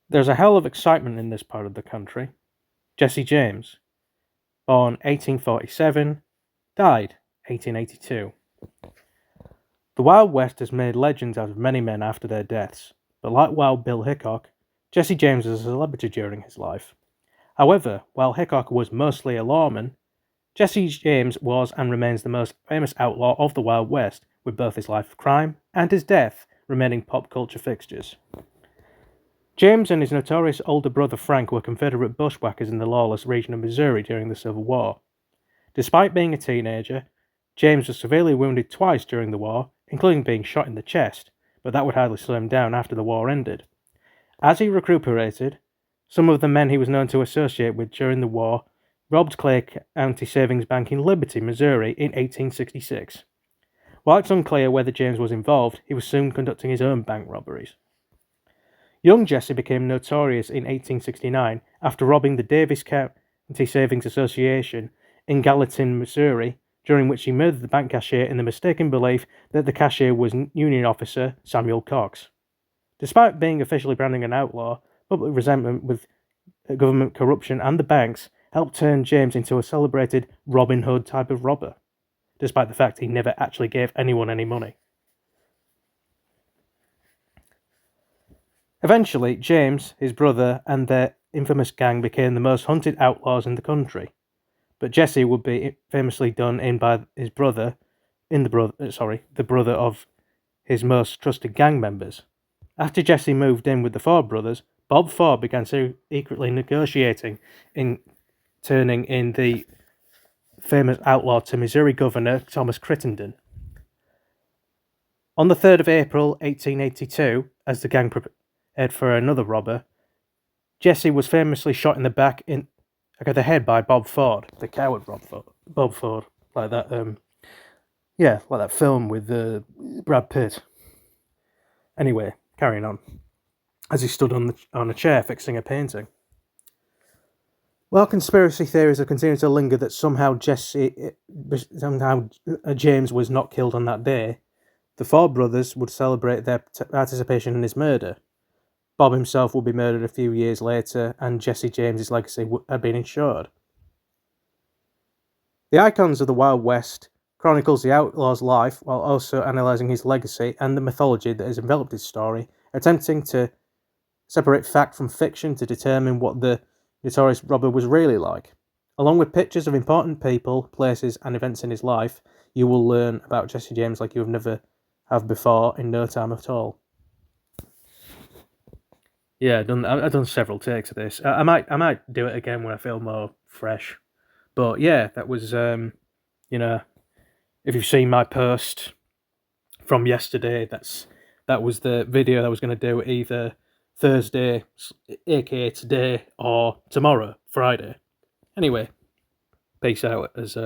There's a hell of excitement in this part of the country. Jesse James, born 1847, died 1882. The Wild West has made legends out of many men after their deaths, but like Wild Bill Hickok, Jesse James was a celebrity during his life. However, while Hickok was mostly a lawman, Jesse James was and remains the most famous outlaw of the Wild West, with both his life of crime and his death remaining pop culture fixtures. James and his notorious older brother Frank were Confederate bushwhackers in the lawless region of Missouri during the Civil War. Despite being a teenager, James was severely wounded twice during the war, including being shot in the chest, but that would hardly slow him down after the war ended. As he recuperated, some of the men he was known to associate with during the war robbed Clay County Savings Bank in Liberty, Missouri in 1866. While it's unclear whether James was involved, he was soon conducting his own bank robberies. Young Jesse became notorious in 1869 after robbing the Davis County Savings Association in Gallatin, Missouri, during which he murdered the bank cashier in the mistaken belief that the cashier was Union officer Samuel Cox. Despite being officially branded an outlaw, public resentment with government corruption and the banks helped turn James into a celebrated Robin Hood type of robber, despite the fact he never actually gave anyone any money. Eventually, James, his brother, and their infamous gang became the most hunted outlaws in the country. But Jesse would be famously done in by his brother, the brother of his most trusted gang members. After Jesse moved in with the Ford brothers, Bob Ford began secretly negotiating in turning in the famous outlaw to Missouri Governor Thomas Crittenden. On the 3rd of April, 1882, as the gang prepared for another robber, Jesse was famously shot in the back in the head by Bob Ford, the coward Bob Ford, like that. Like that film with Brad Pitt. Anyway, carrying on. As he stood on a chair fixing a painting. While conspiracy theories have continued to linger that somehow James was not killed on that day, the Ford brothers would celebrate their participation in his murder. Bob himself would be murdered a few years later, and Jesse James's legacy had been ensured. The Icons of the Wild West chronicles the outlaw's life while also analysing his legacy and the mythology that has enveloped his story, attempting to separate fact from fiction to determine what the notorious robber was really like. Along with pictures of important people, places, and events in his life, you will learn about Jesse James like you have never have before in no time at all. Yeah, I've done several takes of this. I might do it again when I feel more fresh. But yeah, that was if you've seen my post from yesterday, that was the video I was going to do either Thursday, aka today, or tomorrow, Friday. Anyway, peace out as